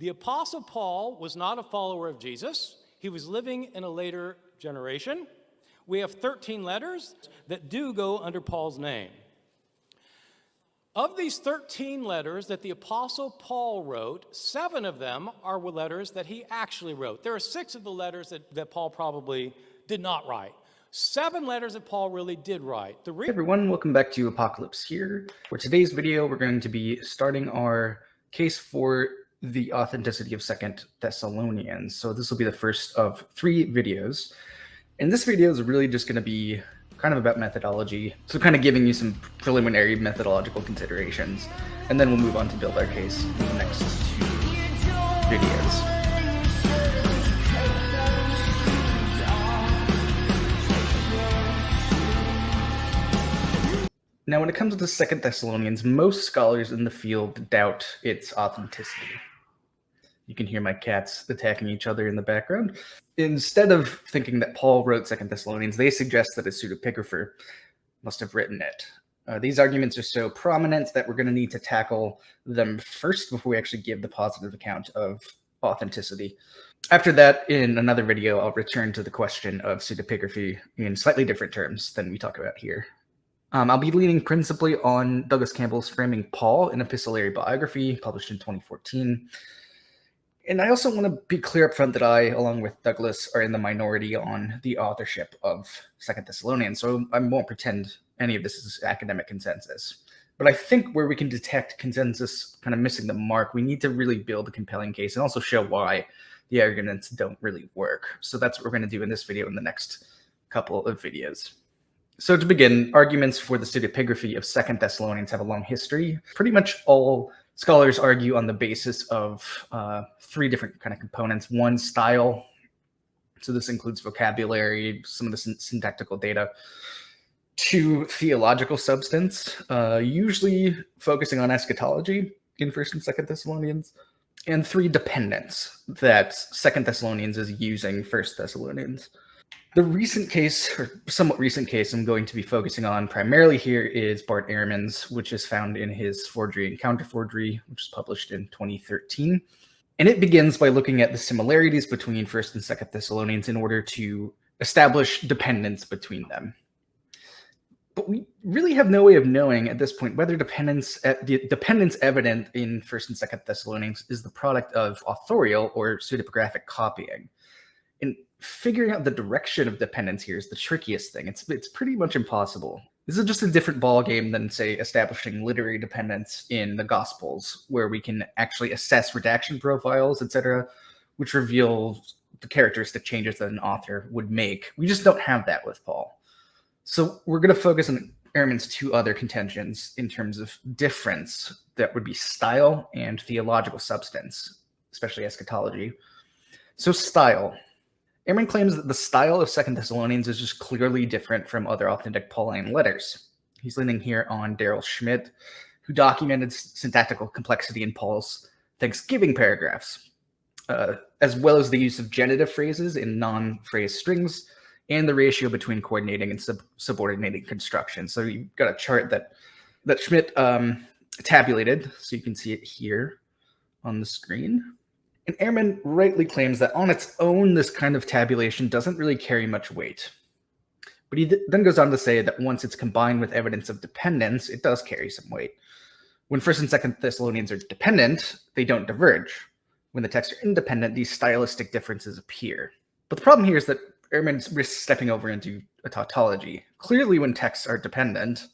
The Apostle Paul was not a follower of Jesus. He was living in a later generation. We have 13 letters that do go under Paul's name. Of these 13 letters that the Apostle Paul wrote, 7 of them are letters that he actually wrote. There are 6 of the letters that Paul probably did not write. 7 letters that Paul really did write. Hey everyone, welcome back to Apocalypse here. For today's video, we're going to be starting our case for the authenticity of 2nd Thessalonians. So this will be the first of 3 videos. And this video is really just going to be kind of about methodology, so kind of giving you some preliminary methodological considerations, and then we'll move on to build our case in the next 2 videos. Now, when it comes to 2nd Thessalonians, most scholars in the field doubt its authenticity. You can hear my cats attacking each other in the background. Instead of thinking that Paul wrote 2nd Thessalonians, they suggest that a pseudepigrapher must have written it. These arguments are so prominent that we're going to need to tackle them first before we actually give the positive account of authenticity. After that, in another video, I'll return to the question of pseudepigraphy in slightly different terms than we talk about here. I'll be leaning principally on Douglas Campbell's Framing Paul, an epistolary biography published in 2014. And I also want to be clear up front that I, along with Douglas, are in the minority on the authorship of 2nd Thessalonians, so I won't pretend any of this is academic consensus. But I think where we can detect consensus kind of missing the mark, we need to really build a compelling case and also show why the arguments don't really work. So that's what we're going to do in this video and the next couple of videos. So to begin, arguments for the pseudepigraphy of 2nd Thessalonians have a long history. Pretty much all scholars argue on the basis of 3 different kind of components. 1, style. So this includes vocabulary, some of the syntactical data. 2, theological substance, usually focusing on eschatology in 1st and 2nd Thessalonians. And 3, dependence, that 2nd Thessalonians is using 1st Thessalonians. The recent case, or somewhat recent case, I'm going to be focusing on primarily here is Bart Ehrman's, which is found in his Forgery and Counter-Forgery, which was published in 2013. And it begins by looking at the similarities between 1st and 2nd Thessalonians in order to establish dependence between them. But we really have no way of knowing at this point whether the dependence evident in 1st and 2nd Thessalonians is the product of authorial or pseudepigraphic copying. And figuring out the direction of dependence here is the trickiest thing. It's pretty much impossible. This is just a different ballgame than, say, establishing literary dependence in the Gospels, where we can actually assess redaction profiles, etc., which reveal the characteristic changes that an author would make. We just don't have that with Paul. So we're going to focus on Ehrman's 2 other contentions in terms of difference that would be style and theological substance, especially eschatology. So style. Ehrman claims that the style of 2nd Thessalonians is just clearly different from other authentic Pauline letters. He's leaning here on Daryl Schmidt, who documented syntactical complexity in Paul's Thanksgiving paragraphs, as well as the use of genitive phrases in non-phrase strings, and the ratio between coordinating and subordinating construction. So you've got a chart that Schmidt tabulated, so you can see it here on the screen. And Ehrman rightly claims that on its own, this kind of tabulation doesn't really carry much weight. But he then goes on to say that once it's combined with evidence of dependence, it does carry some weight. When 1st and 2nd Thessalonians are dependent, they don't diverge. When the texts are independent, these stylistic differences appear. But the problem here is that Ehrman risks stepping over into a tautology. Clearly, when texts are dependent,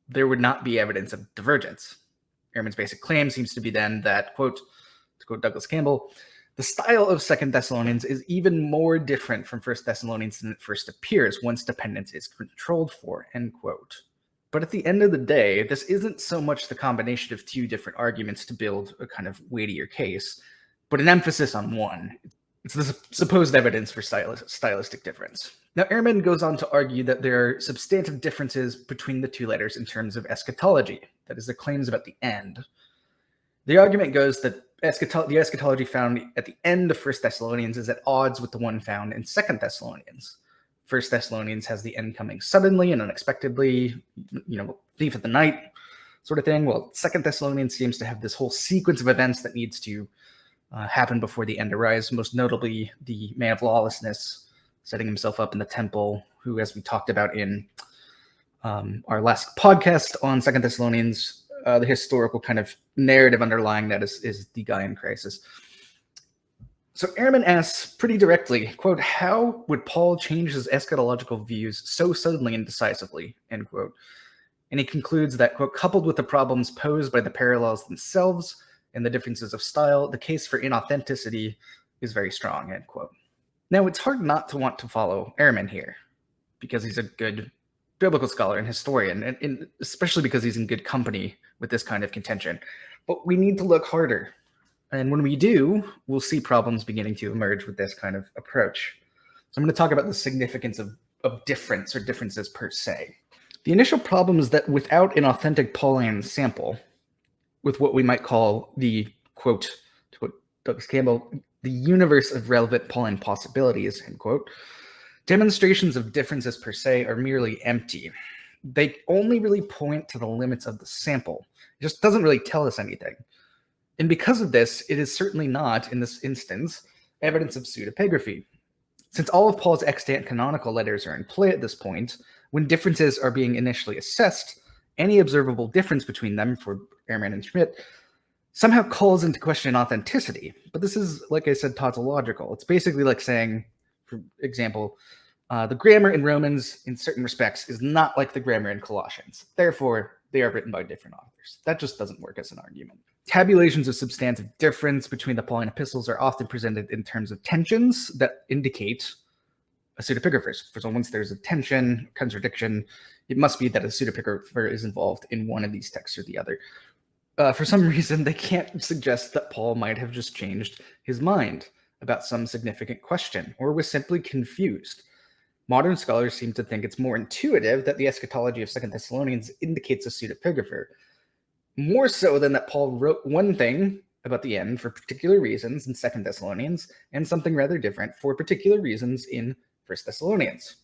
there would not be evidence of divergence. Ehrman's basic claim seems to be then that, quote, to quote Douglas Campbell, the style of 2nd Thessalonians is even more different from 1st Thessalonians than it first appears once dependence is controlled for, end quote. But at the end of the day, this isn't so much the combination of 2 different arguments to build a kind of weightier case, but an emphasis on one. It's the supposed evidence for stylistic difference. Now, Ehrman goes on to argue that there are substantive differences between the 2 letters in terms of eschatology, that is, the claims about the end. The argument goes that the eschatology found at the end of 1st Thessalonians is at odds with the one found in 2nd Thessalonians. 1st Thessalonians has the end coming suddenly and unexpectedly, thief of the night sort of thing. Well, 2nd Thessalonians seems to have this whole sequence of events that needs to happened before the end arise, most notably the man of lawlessness setting himself up in the temple, who, as we talked about in our last podcast on Second Thessalonians, the historical kind of narrative underlying that is the Gaian crisis. So Ehrman asks pretty directly, quote, how would Paul change his eschatological views so suddenly and decisively, end quote. And he concludes that, quote, coupled with the problems posed by the parallels themselves and the differences of style, the case for inauthenticity is very strong, end quote. Now, it's hard not to want to follow Ehrman here, because he's a good biblical scholar and historian, and especially because he's in good company with this kind of contention. But we need to look harder. And when we do, we'll see problems beginning to emerge with this kind of approach. So I'm going to talk about the significance of difference or differences per se. The initial problem is that without an authentic Pauline sample, with what we might call the, quote, to quote Douglas Campbell, the universe of relevant Pauline possibilities, end quote, demonstrations of differences per se are merely empty. They only really point to the limits of the sample. It just doesn't really tell us anything. And because of this, it is certainly not, in this instance, evidence of pseudepigraphy. Since all of Paul's extant canonical letters are in play at this point, when differences are being initially assessed, any observable difference between them, for Ehrman and Schmidt, somehow calls into question authenticity. But this is, like I said, tautological. It's basically like saying, for example, the grammar in Romans, in certain respects, is not like the grammar in Colossians. Therefore, they are written by different authors. That just doesn't work as an argument. Tabulations of substantive difference between the Pauline epistles are often presented in terms of tensions that indicate a pseudepigrapher. For so once there's a tension, contradiction, it must be that a pseudepigrapher is involved in one of these texts or the other. For some reason, they can't suggest that Paul might have just changed his mind about some significant question, or was simply confused. Modern scholars seem to think it's more intuitive that the eschatology of 2 Thessalonians indicates a pseudepigrapher, more so than that Paul wrote one thing about the end for particular reasons in 2 Thessalonians, and something rather different for particular reasons in 1 Thessalonians.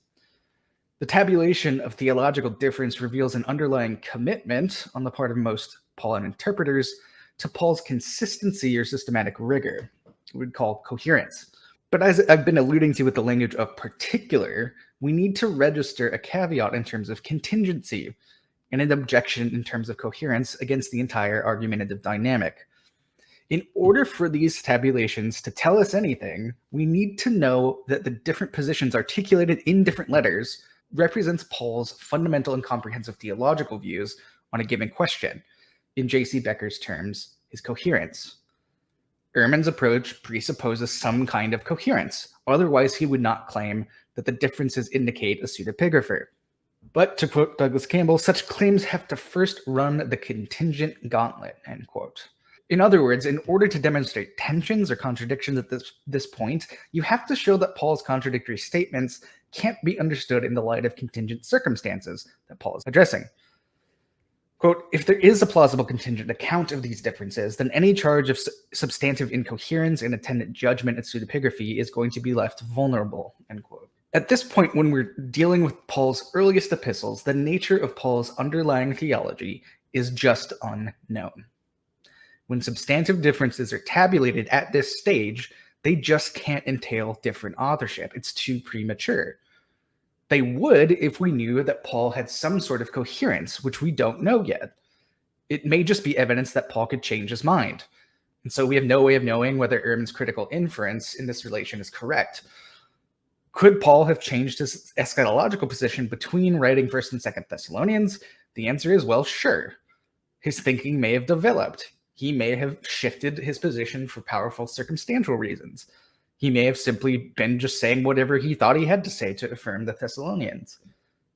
The tabulation of theological difference reveals an underlying commitment on the part of most Pauline interpreters to Paul's consistency or systematic rigor, we'd call coherence. But as I've been alluding to with the language of particular, we need to register a caveat in terms of contingency and an objection in terms of coherence against the entire argumentative dynamic. In order for these tabulations to tell us anything, we need to know that the different positions articulated in different letters represents Paul's fundamental and comprehensive theological views on a given question. In J.C. Becker's terms, his coherence. Ehrman's approach presupposes some kind of coherence. Otherwise, he would not claim that the differences indicate a pseudepigrapher. But to quote Douglas Campbell, such claims have to first run the contingent gauntlet, end quote. In other words, in order to demonstrate tensions or contradictions at this point, you have to show that Paul's contradictory statements can't be understood in the light of contingent circumstances that Paul is addressing. Quote, if there is a plausible contingent account of these differences, then any charge of substantive incoherence and attendant judgment at pseudepigraphy is going to be left vulnerable, end quote. At this point, when we're dealing with Paul's earliest epistles, the nature of Paul's underlying theology is just unknown. When substantive differences are tabulated at this stage, they just can't entail different authorship. It's too premature. They would if we knew that Paul had some sort of coherence, which we don't know yet. It may just be evidence that Paul could change his mind. And so we have no way of knowing whether Ehrman's critical inference in this relation is correct. Could Paul have changed his eschatological position between writing 1st and 2nd Thessalonians? The answer is, well, sure. His thinking may have developed. He may have shifted his position for powerful circumstantial reasons. He may have simply been just saying whatever he thought he had to say to affirm the Thessalonians.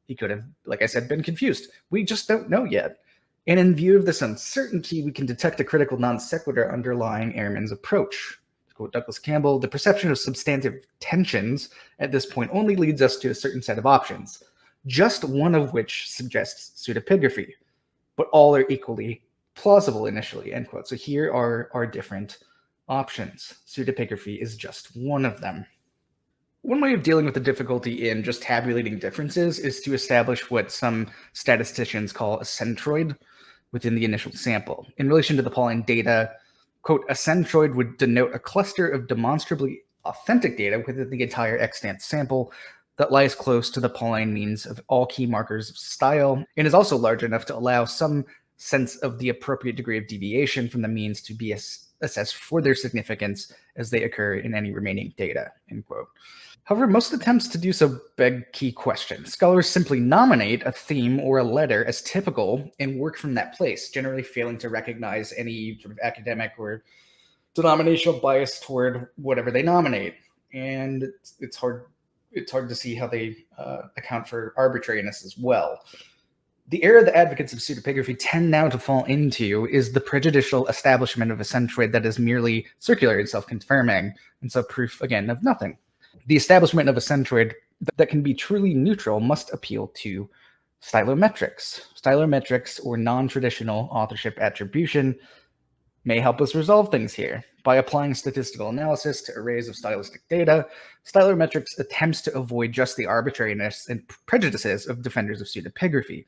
He could have, like I said, been confused. We just don't know yet. And in view of this uncertainty, we can detect a critical non sequitur underlying Ehrman's approach. To quote Douglas Campbell, the perception of substantive tensions at this point only leads us to a certain set of options, just one of which suggests pseudepigraphy, but all are equally plausible initially, end quote. So here are our different options. Pseudepigraphy is just one of them. One way of dealing with the difficulty in just tabulating differences is to establish what some statisticians call a centroid within the initial sample. In relation to the Pauline data, Quote, a centroid would denote a cluster of demonstrably authentic data within the entire extant sample that lies close to the Pauline means of all key markers of style, and is also large enough to allow some sense of the appropriate degree of deviation from the means to be assessed for their significance as they occur in any remaining data, end quote. However, most attempts to do so beg key questions. Scholars simply nominate a theme or a letter as typical and work from that place, generally failing to recognize any sort of academic or denominational bias toward whatever they nominate. And it's hard to see how they account for arbitrariness as well. The error the advocates of pseudepigraphy tend now to fall into is the prejudicial establishment of a centroid that is merely circular and self-confirming, and so proof, again, of nothing. The establishment of a centroid that can be truly neutral must appeal to stylometrics. Stylometrics, or non-traditional authorship attribution, may help us resolve things here. By applying statistical analysis to arrays of stylistic data, stylometrics attempts to avoid just the arbitrariness and prejudices of defenders of pseudepigraphy.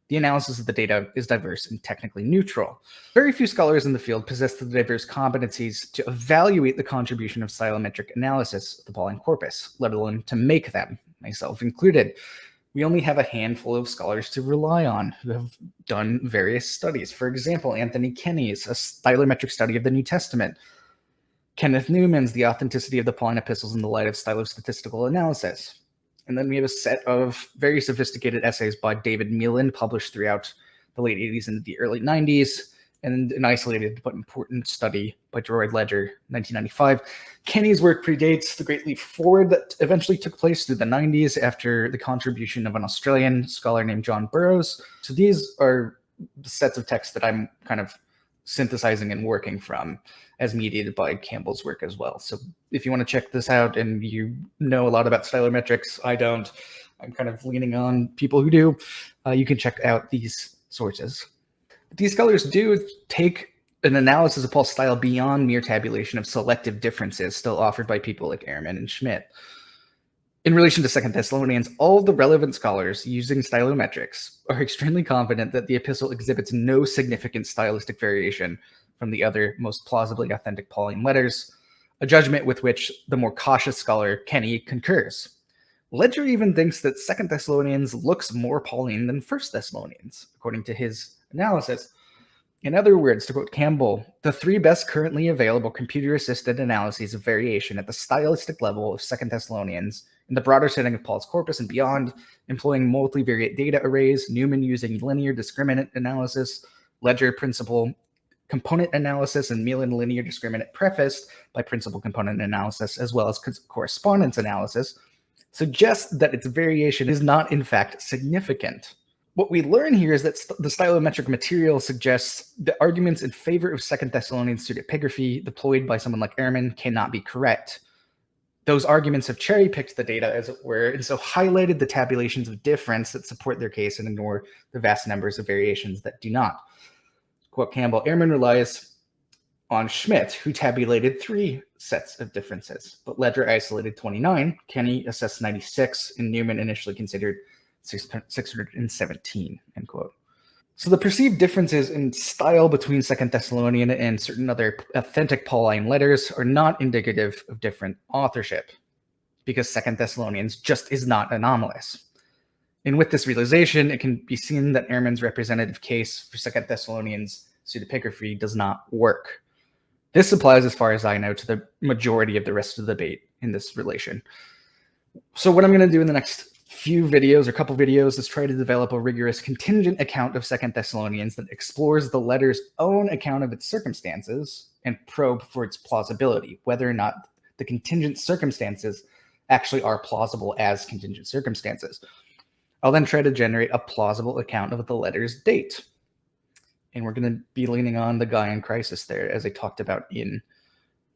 The analysis of the data is diverse and technically neutral. Very few scholars in the field possess the diverse competencies to evaluate the contribution of stylometric analysis of the Pauline corpus, let alone to make them, myself included. We only have a handful of scholars to rely on who have done various studies. For example, Anthony Kenny's A Stylometric Study of the New Testament, Kenneth Newman's The Authenticity of the Pauline Epistles in the Light of Stylostatistical Analysis. And then we have a set of very sophisticated essays by David Meeland, published throughout the late 80s and the early 90s, and an isolated but important study by Gerard Ledger, 1995. Kenny's work predates the Great Leap Forward that eventually took place through the 90s after the contribution of an Australian scholar named John Burroughs. So these are the sets of texts that I'm kind of synthesizing and working from, as mediated by Campbell's work as well. So if you want to check this out and you know a lot about stylometrics, I don't, I'm kind of leaning on people who do, you can check out these sources. These scholars do take an analysis of Paul's style beyond mere tabulation of selective differences still offered by people like Ehrman and Schmidt. In relation to 2 Thessalonians, all the relevant scholars using stylometrics are extremely confident that the epistle exhibits no significant stylistic variation from the other most plausibly authentic Pauline letters, a judgment with which the more cautious scholar Kenny concurs. Ledger even thinks that 2 Thessalonians looks more Pauline than 1 Thessalonians, according to his analysis. In other words, to quote Campbell, the three best currently available computer-assisted analyses of variation at the stylistic level of 2 Thessalonians, in the broader setting of Paul's corpus and beyond, employing multivariate data arrays, Newman using linear discriminant analysis, Ledger principal component analysis, and Meeland linear discriminant prefaced by principal component analysis, as well as correspondence analysis, suggests that its variation is not, in fact, significant. What we learn here is that the stylometric material suggests that arguments in favor of 2 Thessalonians pseudepigraphy deployed by someone like Ehrman cannot be correct. Those arguments have cherry-picked the data, as it were, and so highlighted the tabulations of difference that support their case and ignore the vast numbers of variations that do not. Quote Campbell, Ehrman relies on Schmidt, who tabulated 3 sets of differences, but Ledger isolated 29, Kenny assessed 96, and Newman initially considered 617, end quote. So the perceived differences in style between 2 Thessalonian and certain other authentic Pauline letters are not indicative of different authorship, because 2 Thessalonians just is not anomalous. And with this realization, it can be seen that Ehrman's representative case for 2 Thessalonians pseudepigraphy does not work. This applies, as far as I know, to the majority of the rest of the debate in this relation. So what I'm going to do in the next few videos, or couple videos, is try to develop a rigorous contingent account of 2 Thessalonians that explores the letter's own account of its circumstances and probe for its plausibility, whether or not the contingent circumstances actually are plausible as contingent circumstances. I'll then try to generate a plausible account of the letter's date. And we're going to be leaning on the Gaian crisis there, as I talked about in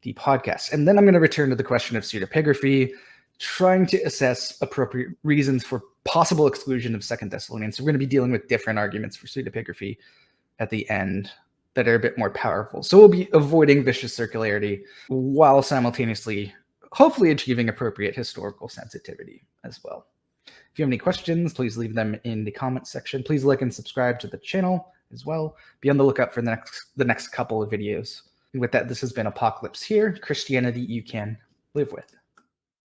the podcast. And then I'm going to return to the question of pseudepigraphy, trying to assess appropriate reasons for possible exclusion of 2 Thessalonians. So we're going to be dealing with different arguments for pseudepigraphy at the end that are a bit more powerful. So we'll be avoiding vicious circularity while simultaneously, hopefully, achieving appropriate historical sensitivity as well. If you have any questions, please leave them in the comments section. Please like and subscribe to the channel as well. Be on the lookout for the next couple of videos. And with that, this has been Apocalypse Here, Christianity you can live with.